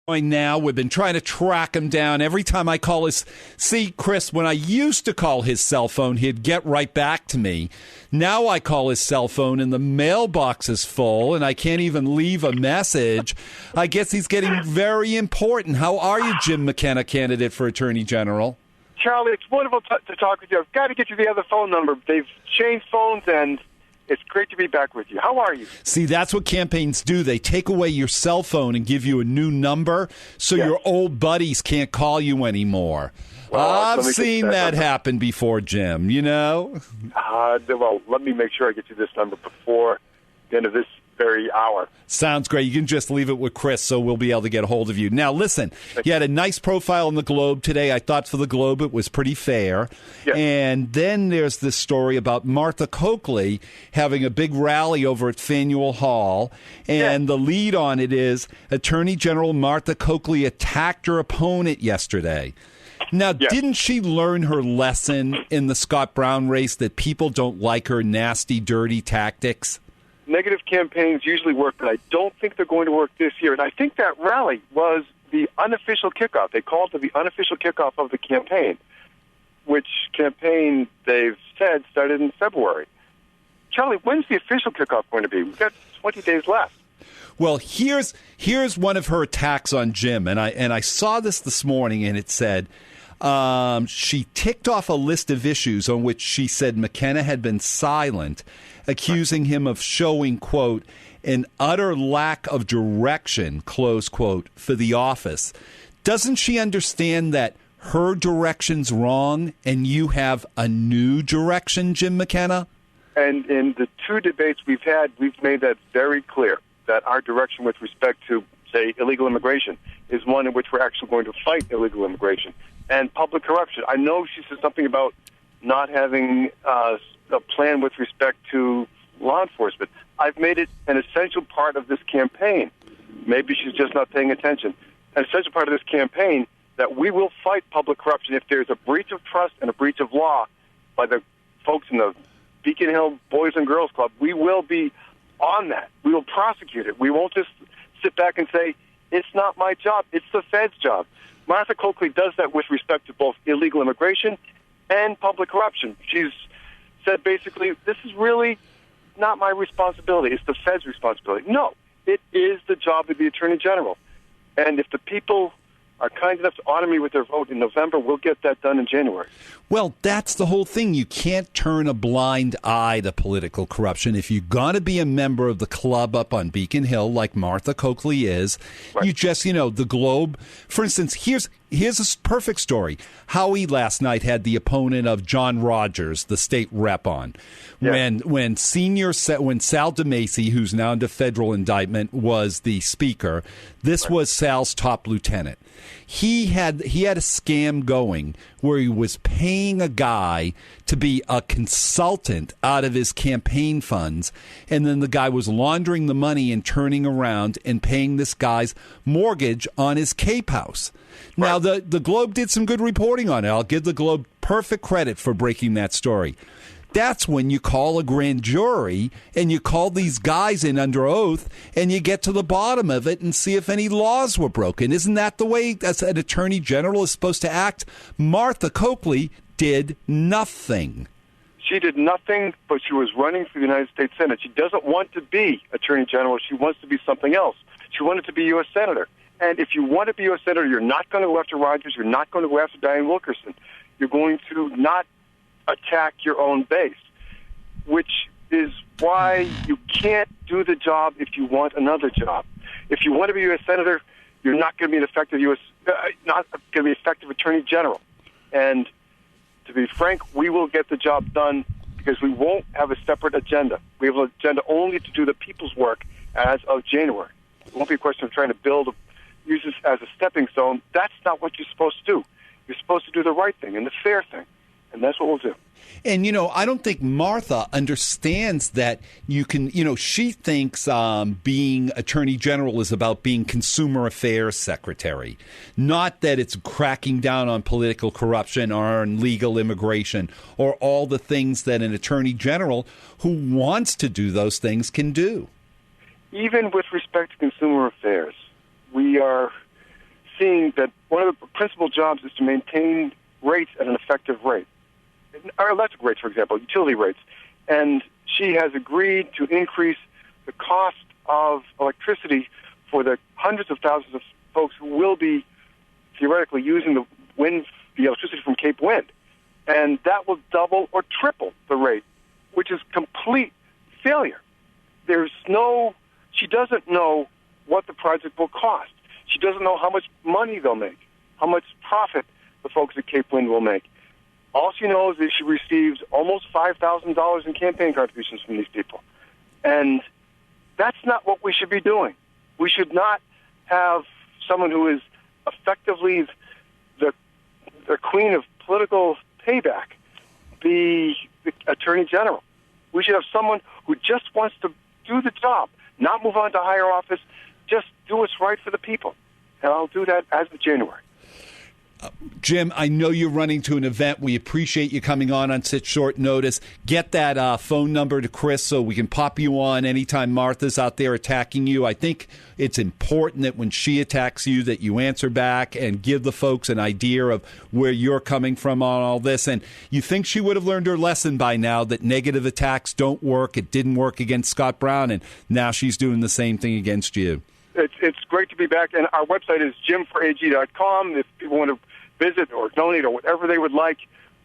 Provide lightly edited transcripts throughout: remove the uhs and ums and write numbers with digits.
Now we've been trying to track him down every time I call his. See, Chris, when I used to call his cell phone, he'd get right back to me. Now I call his cell phone and the mailbox is full and I can't even leave a message. I guess he's getting very important. How are you, Jim McKenna, candidate for Attorney General? Charlie, it's wonderful to talk with you. I've got to get you the other phone number. They've changed phones, and it's great to be back with you. How are you? See, that's what campaigns do. They take away your cell phone and give you a new number so your old buddies can't call you anymore. Well, I've seen that happen before, Jim, you know? Well, let me make sure I get you this number before the end of this very hour. Sounds great. You can just leave it with Chris, so we'll be able to get a hold of you. Now, listen, you had a nice profile in the Globe today. I thought for the Globe it was pretty fair. Yes. And then there's this story about Martha Coakley having a big rally over at Faneuil Hall. And the lead on it is Attorney General Martha Coakley attacked her opponent yesterday. Now, didn't she learn her lesson in the Scott Brown race that people don't like her nasty, dirty tactics? Negative campaigns usually work, but I don't think they're going to work this year. And I think that rally was the unofficial kickoff. They called it the unofficial kickoff of the campaign, which campaign they've said started in February. Charlie, when's the official kickoff going to be? We've got 20 days left. Well, here's one of her attacks on Jim, and I saw this morning, and it said she ticked off a list of issues on which she said McKenna had been silent, accusing him of showing, quote, an utter lack of direction, close quote, for the office. Doesn't she understand that her direction's wrong and you have a new direction, Jim McKenna? And in the two debates we've had, we've made that very clear, that our direction with respect to, say, illegal immigration is one in which we're actually going to fight illegal immigration and public corruption. I know she said something about not having a plan with respect to law enforcement. I've made it an essential part of this campaign. Maybe she's just not paying attention. An essential part of this campaign that we will fight public corruption if there's a breach of trust and a breach of law by the folks in the Beacon Hill Boys and Girls Club. We will be on that. We will prosecute it. We won't just sit back and say, it's not my job, it's the Fed's job. Martha Coakley does that with respect to both illegal immigration and public corruption. She's said basically, this is really not my responsibility. It's the Fed's responsibility. No, it is the job of the Attorney General. And if the people are kind enough to honor me with their vote in November, we'll get that done in January. Well, that's the whole thing. You can't turn a blind eye to political corruption. If you're going to be a member of the club up on Beacon Hill, like Martha Coakley is, you just, the Globe. For instance, here's a perfect story. Howie last night had the opponent of John Rogers, the state rep, on. When Sal DeMacy, who's now under federal indictment, was the speaker, this was Sal's top lieutenant. He had a scam going where he was paying a guy to be a consultant out of his campaign funds, and then the guy was laundering the money and turning around and paying this guy's mortgage on his Cape house. Now, the Globe did some good reporting on it. I'll give the Globe perfect credit for breaking that story. That's when you call a grand jury and you call these guys in under oath and you get to the bottom of it and see if any laws were broken. Isn't that the way as an attorney general is supposed to act? Martha Coakley did nothing. She did nothing, but she was running for the United States Senate. She doesn't want to be attorney general. She wants to be something else. She wanted to be U.S. Senator. And if you want to be U.S. Senator, you're not going to go after Rogers. You're not going to go after Diane Wilkerson. You're going to not attack your own base, which is why you can't do the job if you want another job. If you want to be a U.S. Senator, you're not going to be an effective not going to be effective Attorney General. And to be frank, we will get the job done because we won't have a separate agenda. We have an agenda only to do the people's work as of January. It won't be a question of trying to use this as a stepping stone. That's not what you're supposed to do. You're supposed to do the right thing and the fair thing. And that's what we'll do. And, I don't think Martha understands that you can, she thinks being attorney general is about being consumer affairs secretary, not that it's cracking down on political corruption or on legal immigration or all the things that an attorney general who wants to do those things can do. Even with respect to consumer affairs, we are seeing that one of the principal jobs is to maintain rates at an effective rate. Our electric rates, for example, utility rates. And she has agreed to increase the cost of electricity for the hundreds of thousands of folks who will be theoretically using the electricity from Cape Wind. And that will double or triple the rate, which is complete failure. She doesn't know what the project will cost. She doesn't know how much money they'll make, how much profit the folks at Cape Wind will make. All she knows is she receives almost $5,000 in campaign contributions from these people. And that's not what we should be doing. We should not have someone who is effectively the queen of political payback be the Attorney General. We should have someone who just wants to do the job, not move on to higher office, just do what's right for the people. And I'll do that as of January. Jim, I know you're running to an event. We appreciate you coming on such short notice. Get that phone number to Chris so we can pop you on anytime Martha's out there attacking you. I think it's important that when she attacks you that you answer back and give the folks an idea of where you're coming from on all this. And you think she would have learned her lesson by now that negative attacks don't work. It didn't work against Scott Brown, and now she's doing the same thing against you. It's great to be back, and our website is jimforag.com. If people want to visit or donate or whatever they would like,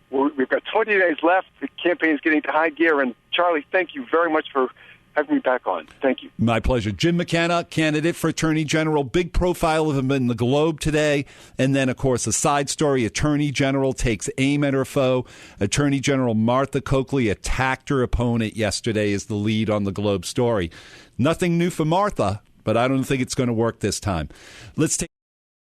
we've got 20 days left. The campaign is getting to high gear, and Charlie, thank you very much for having me back on. Thank you. My pleasure. Jim McKenna, candidate for Attorney General. Big profile of him in the Globe today. And then, of course, a side story. Attorney General takes aim at her foe. Attorney General Martha Coakley attacked her opponent yesterday as the lead on the Globe story. Nothing new for Martha, but I don't think it's going to work this time. Let's take